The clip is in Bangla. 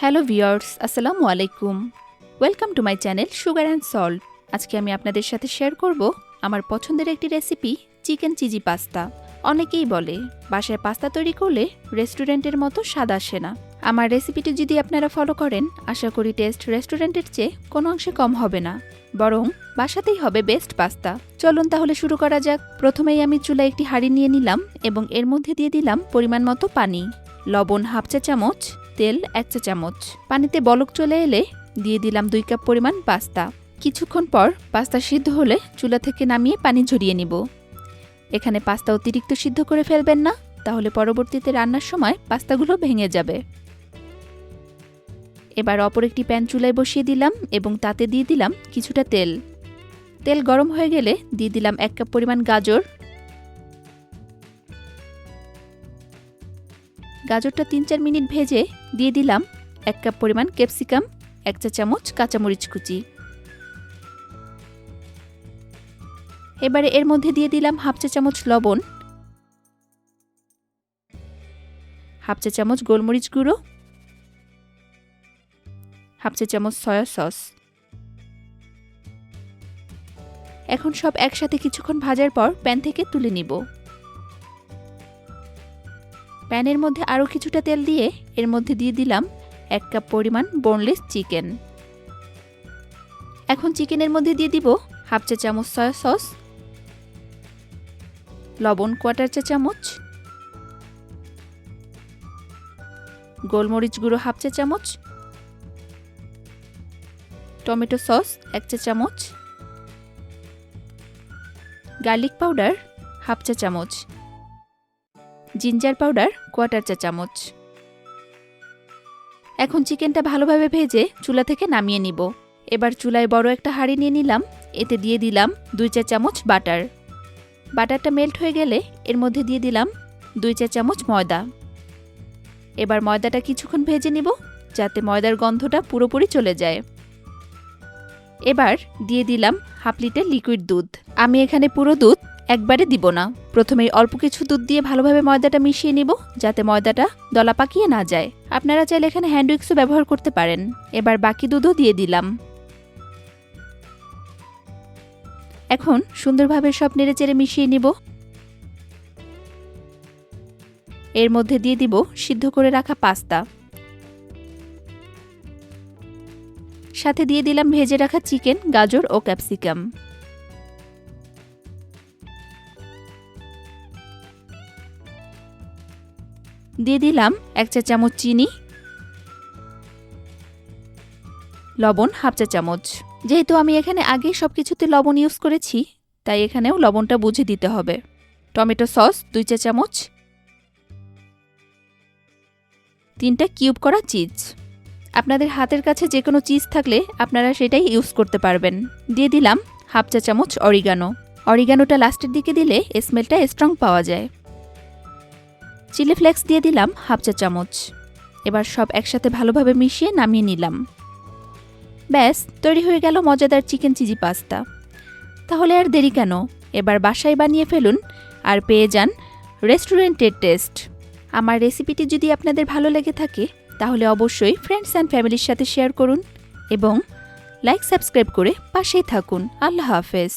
হ্যালো ভিউয়ার্স, আসসালামু আলাইকুম। Welcome to my channel sugar and salt. আজকে আমি আপনাদের সাথে শেয়ার করব আমার পছন্দের একটি রেসিপি, চিকেন চিজি পাস্তা। অনেকেই বলে বাসায় পাস্তা তৈরি করলে রেস্টুরেন্টের মতো স্বাদ আসে না। আমার রেসিপিটি যদি আপনারা ফলো করেন, আশা করি টেস্ট রেস্টুরেন্টের চেয়ে কোনো অংশে কম হবে না, বরং বাসাতেই হবে বেস্ট পাস্তা। চলুন তাহলে শুরু করা যাক। প্রথমেই আমি চুলায় একটি হাঁড়ি নিয়ে নিলাম এবং এর মধ্যে দিয়ে দিলাম পরিমাণ মতো পানি, লবণ হাফ চা চামচ, তেল 1 চা চামচ। পানিতে বলক চলে এলে দিয়ে দিলাম 2 কাপ পরিমাণ পাস্তা। কিছুক্ষণ পর পাস্তা সিদ্ধ হলে চুলা থেকে নামিয়ে পানি ঝরিয়ে নিব। এখানে পাস্তা অতিরিক্ত সিদ্ধ করে ফেলবেন না, তাহলে পরবর্তীতে রান্নার সময় পাস্তাগুলো ভেঙে যাবে। এবার অপর একটি প্যান চুলায় বসিয়ে দিলাম এবং তাতে দিয়ে দিলাম কিছুটা তেল। তেল গরম হয়ে গেলে দিয়ে দিলাম 1 কাপ পরিমাণ গাজর। গাজরটা 3-4 মিনিট ভেজে দিয়ে দিলাম 1 কাপ পরিমাণ ক্যাপসিকাম, 1 চা চামচ কাঁচামরিচ কুচি। এবারে এর মধ্যে দিয়ে দিলাম হাফ চা চামচ লবণ, হাফ চা চামচ গোলমরিচ গুঁড়ো, হাফ চা চামচ সয়া সস। এখন সব একসাথে কিছুক্ষণ ভাজার পর প্যান থেকে তুলে নিব। প্যানের মধ্যে আরও কিছুটা তেল দিয়ে এর মধ্যে দিয়ে দিলাম 1 কাপ পরিমাণ বোনলেস চিকেন। এখন চিকেনের মধ্যে দিয়ে দিব হাফ চা চামচ সয়া সস, লবণ 1/4 চা চামচ, গোলমরিচ গুঁড়ো হাফ চা চামচ, টমেটো সস 1 চা চামচ, গার্লিক পাউডার হাফ চা চামচ, জিঞ্জার পাউডার 1/4 চা চামচ। এখন চিকেনটা ভালোভাবে ভেজে চুলা থেকে নামিয়ে নিব। এবার চুলায় বড় একটা হাঁড়ি নিয়ে নিলাম, এতে দিয়ে দিলাম 2 চা চামচ বাটার। বাটারটা মেল্ট হয়ে গেলে এর মধ্যে দিয়ে দিলাম 2 চা চামচ ময়দা। এবার ময়দাটা কিছুক্ষণ ভেজে নিব যাতে ময়দার গন্ধটা পুরোপুরি চলে যায়। এবার দিয়ে দিলাম হাফ লিটার লিকুইড দুধ। আমি এখানে পুরো দুধ একবারে দিব না, প্রথমেই অল্প কিছু দুধ দিয়ে ভালোভাবে ময়দাটা মিশিয়ে নিব যাতে ময়দাটা দলা পাকিয়ে না যায়। আপনারা চাইলে এখানে হ্যান্ড উইক্সও ব্যবহার করতে পারেন। এবার বাকি দুধও দিয়ে দিলাম। এখন সুন্দরভাবে সব নেড়েচেড়ে মিশিয়ে নিব। এর মধ্যে দিয়ে দিব সিদ্ধ করে রাখা পাস্তা, সাথে দিয়ে দিলাম ভেজে রাখা চিকেন, গাজর ও ক্যাপসিকাম। দিয়ে দিলাম 1 চা চামচ চিনি, লবণ হাফ চা চামচ। যেহেতু আমি এখানে আগে সবকিছুতে লবণ ইউজ করেছি, তাই এখানেও লবণটা বুঝে দিতে হবে। টমেটো সস 2 চা চামচ, 3টা কিউব করা চিজ। আপনাদের হাতের কাছে যে কোনো চিজ থাকলে আপনারা সেটাই ইউজ করতে পারবেন। দিয়ে দিলাম হাফ চা চামচ অরিগানো। অরিগানোটা লাস্টের দিকে দিলে স্মেলটা স্ট্রং পাওয়া যায়। চিলি ফ্লেক্স দিয়ে দিলাম হাফ চা চামচ। এবার সব একসাথে ভালোভাবে মিশিয়ে নামিয়ে নিলাম। ব্যাস, তৈরি হয়ে গেল মজাদার চিকেন চিজি পাস্তা। তাহলে আর দেরি কেন, এবার বাসায় বানিয়ে ফেলুন আর পেয়ে যান রেস্টুরেন্টের টেস্ট। আমার রেসিপিটি যদি আপনাদের ভালো লেগে থাকে তাহলে অবশ্যই ফ্রেন্ডস অ্যান্ড ফ্যামিলির সাথে শেয়ার করুন এবং লাইক সাবস্ক্রাইব করে পাশেই থাকুন। আল্লাহ হাফেজ।